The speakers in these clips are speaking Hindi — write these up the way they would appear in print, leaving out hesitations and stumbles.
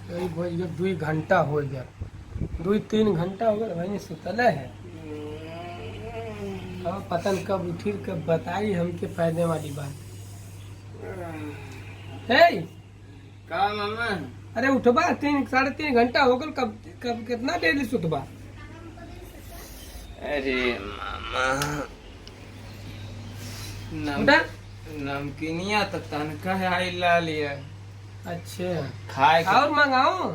यही भोज गए 2 घंटा हो गया, 2-3 घंटा हो गया भाई सुतले है। अब पता नहीं कब उठी कब बताई हमके फायदे वाली बात है। का मामा? अरे उठबा 3-3.5 घंटा हो गल, कब कब कितना देर सुतबा? अरे मामा उठा। नमकीनिया तो तनका है ला लिया। अच्छा खाए के और मंगाओ।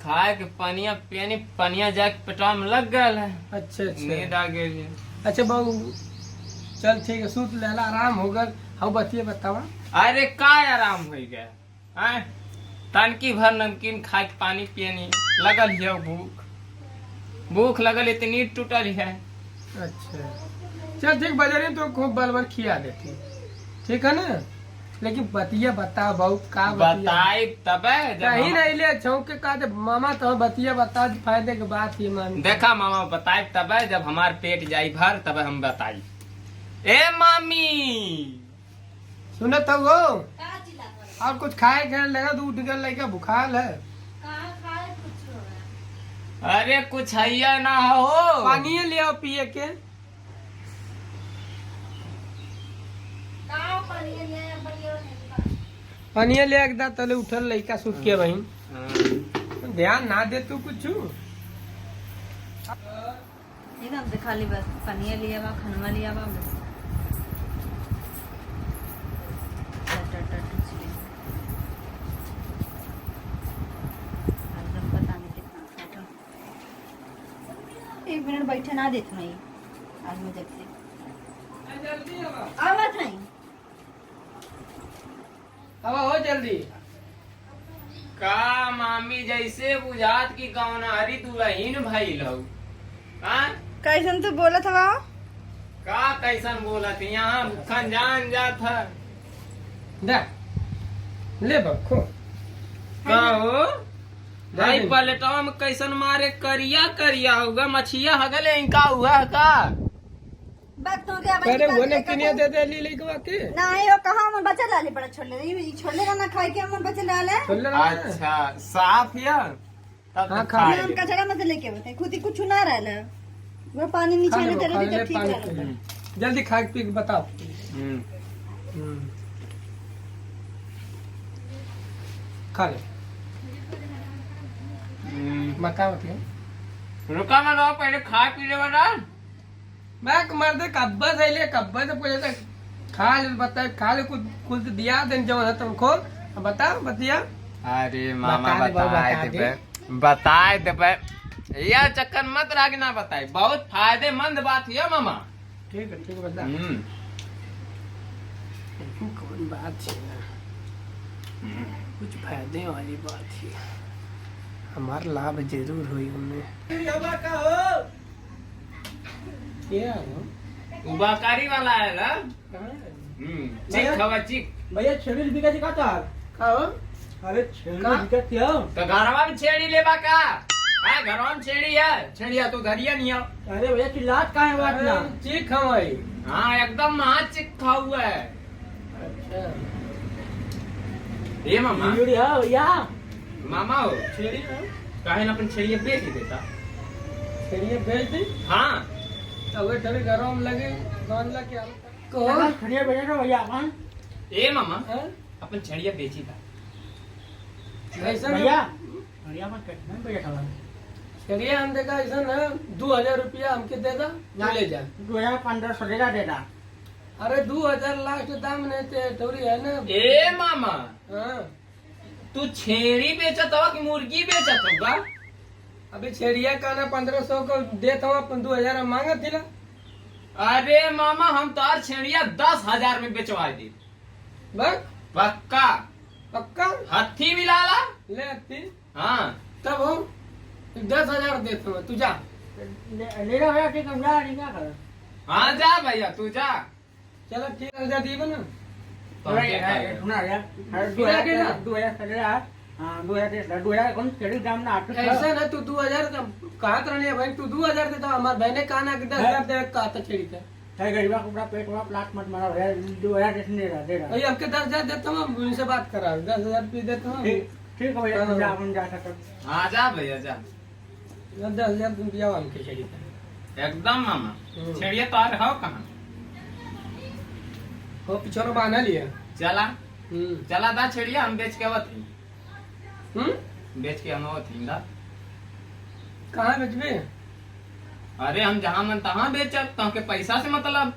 खाए के पनिया पियानी पनिया जाके पेटवा में लग गल है। अच्छा नींद अच्छा आ गई है। अच्छा बहू चल ठीक है, सूत लेला आराम हो गल। हम बतिए बतावा। अरे का आराम हो गया हैं? तनकी भर नमकीन खाए के पानी पियनी लगल है, भूख लगल इतनी टूटल है। अच्छा चल ठीक, बाजारे तो खूब बलबर खिया देती, ठीक है ना। लेकिन बतिया बता बहू का बताई तबे कहीं नहीं ले छौक के का मामा तो बतिया बता फायदे के बात ही मान। देखा मामा बताए तबे जब हमार पेट जाई भर तबे हम बताई। ए मामी सुनो तो वो और कुछ खाए के लगा तो उठ गया लड़का बुखार है। अरे कुछ हैया ना हो। पानी ले आओ पिए के। पानी ले एकदा तले उठल लड़का सुत के वहीं ध्यान ना दे तू कुछ। एकदम से खाली बस पनिया लिया बा खनवा लिया बा बस। एकदम पता नहीं कितना एक मिनट बैठे ना देती मैं आज में जब से आवत नहीं। अब हो जल्दी। का मामी जैसे बुझात की कौनारी दुल्हीन भाई लो। कैसन तू बोला था? का कैसन बोलत यहाँ भूखन जान जात है। दे ले बखो का हो भाई पलटवा में कैसन मारे करिया करिया होगा मछिया हगले इनका हुआ है का? बात तो क्या अरे वो ने किनिया दे दे ली लेके बाकी नहीं वो कहाँ हम बच्चा डाले बड़ा छोड़ ले ये छोड़ लेगा ना खाए के हम बच्चा डाले। अच्छा साफ है तब हाँ, खा खा ले। हम कचरा मत लेके बताए खुद ही कुछ ना रहला वो पानी नीचे में तेरे भी तो ठीक रहला। जल्दी खा के पी के बताओ। खा ले बताओ के रुका मैं रहो पहले खा पी ले बता। मैं मर्द कब्बा से ले कब्बा से पूछे तक खा ले बता खा ले कुछ कुछ दिया दिन जब है तुमको बताओ बतिया। अरे मामा बता दे बाबू, बताए बता दे बताए दे यह चक्कर मत रह ना बताए बहुत फायदेमंद बात है मामा। ठीक है बता। कौन बात है ना कुछ फायदे वाली बात है, हमारा लाभ जरूर हुई उनमें। क्या हो बकारी वाला है ना। चिक खवा चिक भैया छेड़ी बिका जी का खाओ। अरे छेड़ी बिका क्या? तो घरवा में छेड़ी लेबा का? हाँ घरवा में छेड़ी है छेड़िया तो धरिया नहीं हो। अरे भैया चिल्लात का है बात ना? ठीक हमारी। हाँ एकदम महा चिक खा हुआ है। अच्छा ये मामा वीडियो है भैया। मामा हो छेड़ी काहे ना अपन छेड़िया बेच ही देता। छेड़िए भेज दी हाँ तो वे थोड़ी घरों में लगे कौन ला के कौन खड़िया भैया तो भैया अपन ए मामा हैं? अपन छेड़िया बेची था। ऐसा भैया भैया मत कितना भैया था छेड़िया हम देखा ऐसा ना 2000 रुपया हमके दे दा ना ले जा। 2500 देता। अरे 2000 लास्ट दाम नहीं थे थोड़ी है ना। ए मामा हाँ तू छेड़ी बेचत हो कि मुर्गी बेचत होगा? अभी छेड़िया का ना 1500 को देता हूँ अपन 2000 मांगा थी ना। अरे मामा हम तो और छेड़िया 10,000 में बेचवा दी। बस पक्का पक्का हथी मिला ला। ले आती हाँ तब हम 10,000 देता हूँ तू जा। ले लो भैया ठीक है जा नहीं क्या कर। हाँ जा भैया तू जा। चलो ठीक है जा दी बना। सुना यार 2000 हाँ 2000 कौन छेड़ी दाम ना 800। ऐसा ना तू 2000 कहा रहने भाई तू 2000 देता हमारे बहने कहा ना कि 10,000 दे कहा था छेड़ी का। है गरीबा को पूरा पेट हुआ प्लाट मत मारो भैया 2000 दे रहा भाई हमके 10,000 देता हूँ उनसे बात करा 10,000 रुपये देता हूँ। ठीक है भैया हाँ। अपन जा सकते हाँ जा भैया जा 10,000 रुपया हमके छेड़ी का एकदम मामा हम्म। छेड़िए तो आ रहा हो कहाँ वो पिछोरा बांधा लिया चला हम्म चला दा छेड़िया हम बेच के आवत थी हम्म बेच के हम आवत थी दा कहाँ बेचबे अरे हम जहाँ मन तहाँ बेचब तो के पैसा से मतलब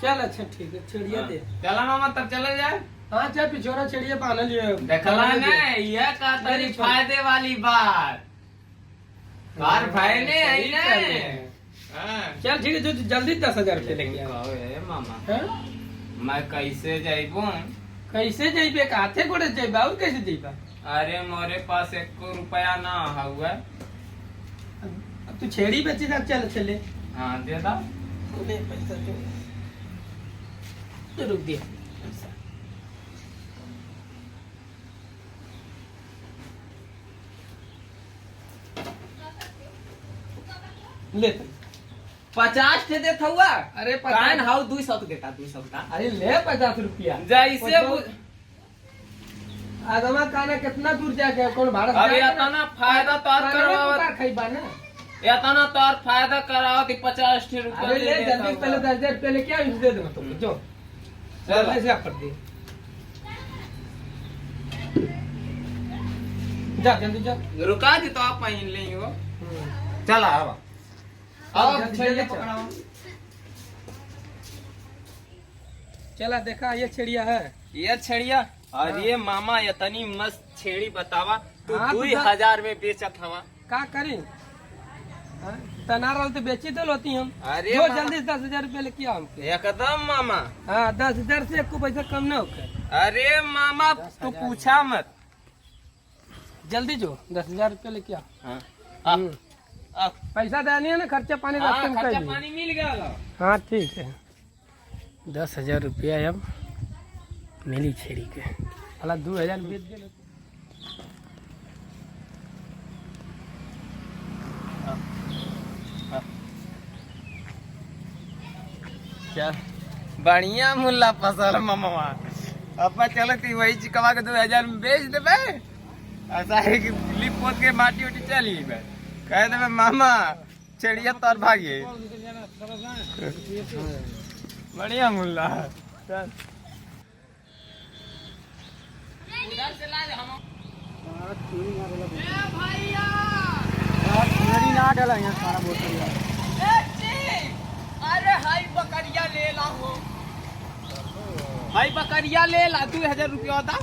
चल अच्छा ठीक है छेड़िया दे चला मामा तब चला जाए हाँ चल पिछोरा छेड़िया बांधा लिया देखला नहीं यह का तरी मेरी छोड़। फायदे वाली बात कार भाई ने आई ने हाँ। चल ठीक है जो जल्दी 10,000 रुपये लेके आ कहो, ए मामा हाँ? मैं कैसे जाइबू कैसे जइबे काथे गोड़े जइबे और कैसे जइबे अरे मोरे पास 1 रुपया ना हुआ अब तू छेड़ी बेची जा चल चले हाँ दे दा ले पैसा तो रुक दिया पैसा ले 50 ठे देत हुआ अरे कान 50 हाउ 200 देता 200 का अरे ले 50 रुपया जैसे आदमा काना कितना दूर जाके कौन भाड़ा अरे इतना फायदा तोर करवावत खइबा ना इतना तोर फायदा करावत 50 ठे रुपया अरे ले जल्दी पहले 10,000 रुपया लेके आ दे दूंगा तुमको जो चल। ऐसे आप कर दे जा जल्दी जा रुका दी तो आप पहन लेंगे वो चला अब जल्दी, छेड़िया जल्दी चल। पकड़ाओ चला देखा ये चिड़िया है ये छेड़िया अरे मामा इतनी मस्त छेड़ी बतावा तू हाँ, तो 2000 में बेचत हवा का करी हाँ? तना रहा तो बेची तो लोती हम अरे जो मामा। जल्दी से 10,000 रुपया लेके आओ हमके एकदम मामा हाँ 10,000 से आपको पैसा कम ना होकर अरे मामा तू पूछा मत जल्दी जो 10,000 रुपया लेके आओ हाँ हम्म। पैसा देनी है ना खर्चा पानी रास्ते में कर खर्चा ली। पानी मिल गया लो। हाँ ठीक है 10,000 रुपया अब मिली छेड़ी के अला 2,000 बेच दे क्या बढ़िया मुल्ला फसल मामा अपा चलो ती वही चिकवा के 2000 में बेच देबे ऐसा है कि लिप पोत के माटी उटी चली बे कह देबे मामा चिड़िया तोर भागे बढ़िया मुल्ला चल उधर से ला दे हम ए भैया मेरी ना डाला यहाँ सारा बोतल अरे हाई बकरिया ले ला हो हाई बकरिया ले ला 2000 रुपया होता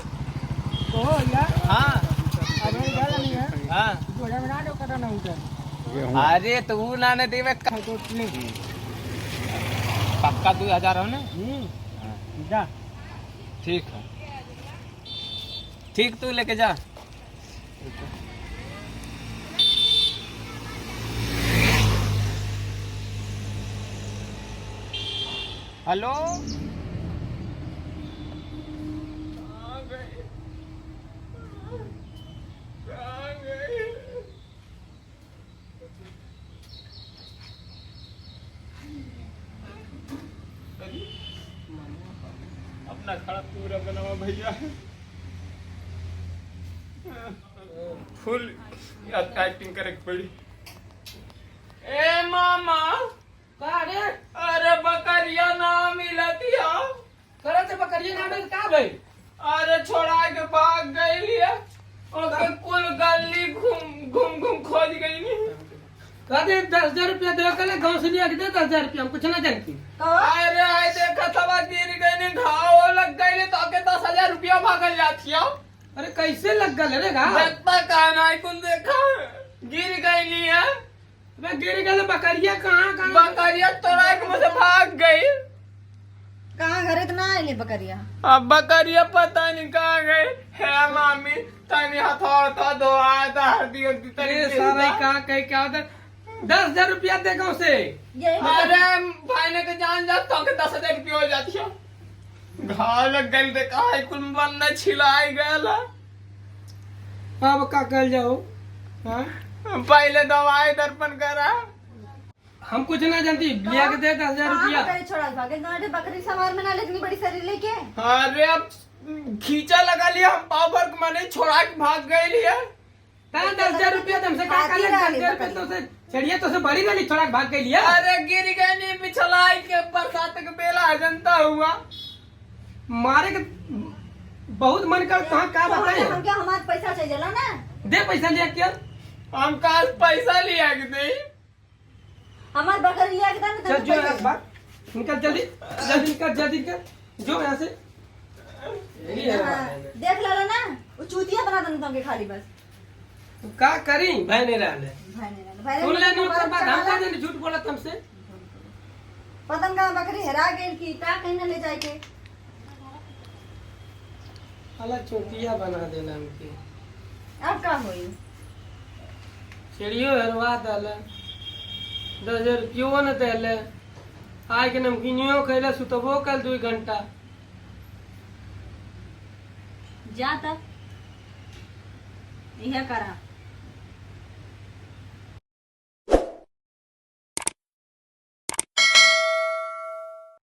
तो हो यार हाँ अबे डाला नहीं है हाँ 2000 में ना दो कटा ना उधर अरे तो वो ना देवे तो नहीं पक्का 2000 हो ना जा ठीक है ठीक तू लेके जा हेलो अपना खड़ा पूरा बनावा भैया फुल एक्टिंग करे पड़ी ए मामा का रे अरे बकरिया ना मिलती है करे तो बकरिया ना डर का भाई अरे छोड़ा के भाग गई लिया और कुल गली घूम घूम खोज गई नहीं कहते 10,000 रुपया दे कल गांव से लिया के दे 10,000 रुपया हम कुछ ना जानती अरे आए देखा था गिर गई नहीं घाव लग गई तो आके 10,000 रुपया भागल जाती है अरे कैसे लग गल रे घा देखता कहना है कुल देखा गिर गई नहीं है अबे गिर गल बकरिया कहाँ कहाँ बकरिया तोड़ा के मुझे भाग गई कहाँ घरे तो ना आइले बकरिया अब बकरिया पता नहीं कहाँ गए है मामी तनी हथौड़ा धोआ धार दियो अरे सारा कहाँ कहीं क्या होता 10,000 रुपया दे गाँव से यही अरे भाई ने तो जान जा तो के 10,000 रुपया हो जाती है घाव लग गई तो कहा कुल बन्ना छिलाई गया अब का कर जाओ हाँ पहले दवाई दर्पण करा हम कुछ ना जानती लिया के दे 10,000 रुपया बकरी छोड़ा भागे गांठे बकरी सवार में ना ले इतनी बड़ी शरीर लेके अरे अब खींचा लगा लिया, हम पावर मैंने छोड़ा के भाग गए लिया। कहाँ 10,000 रुपया तुमसे क्या कर ले? 10,000 रुपया तो से चढ़िए तो से बड़ी गली छोड़ा के भाग गई लिया। अरे गिर गए नहीं, पिछलाई के बरसात के बेला जनता हुआ। मारे के बहुत मन कर कहाँ का तो बताए। हम क्या हमारे पैसा चाहिए ना? दे पैसा लिया क्या? हम काल पैसा लिया कि नहीं। हमारे बकरी लिया के ना चल जो एक बार निकल, जल्दी जल्दी निकल, जल्दी निकल जो यहाँ से। देख लो ना, वो चूतिया बना देना तुमके खाली बस। तो का करी भाई नहीं रहने भाई नहीं रहना, भाई सुन ले नहीं कर बात, हम नहीं का झूठ बोला तुमसे। पतंग का बकरी हेरा गेल की का कहीं न ले जाए के। अलग चौकिया बना देना हमके। अब का होई? चिड़ियो हरवा दल 10,000 रुपयो न दिले। आय के नमकीनियो खैले सुतबो कल 2 घंटा। जा तब यह करा।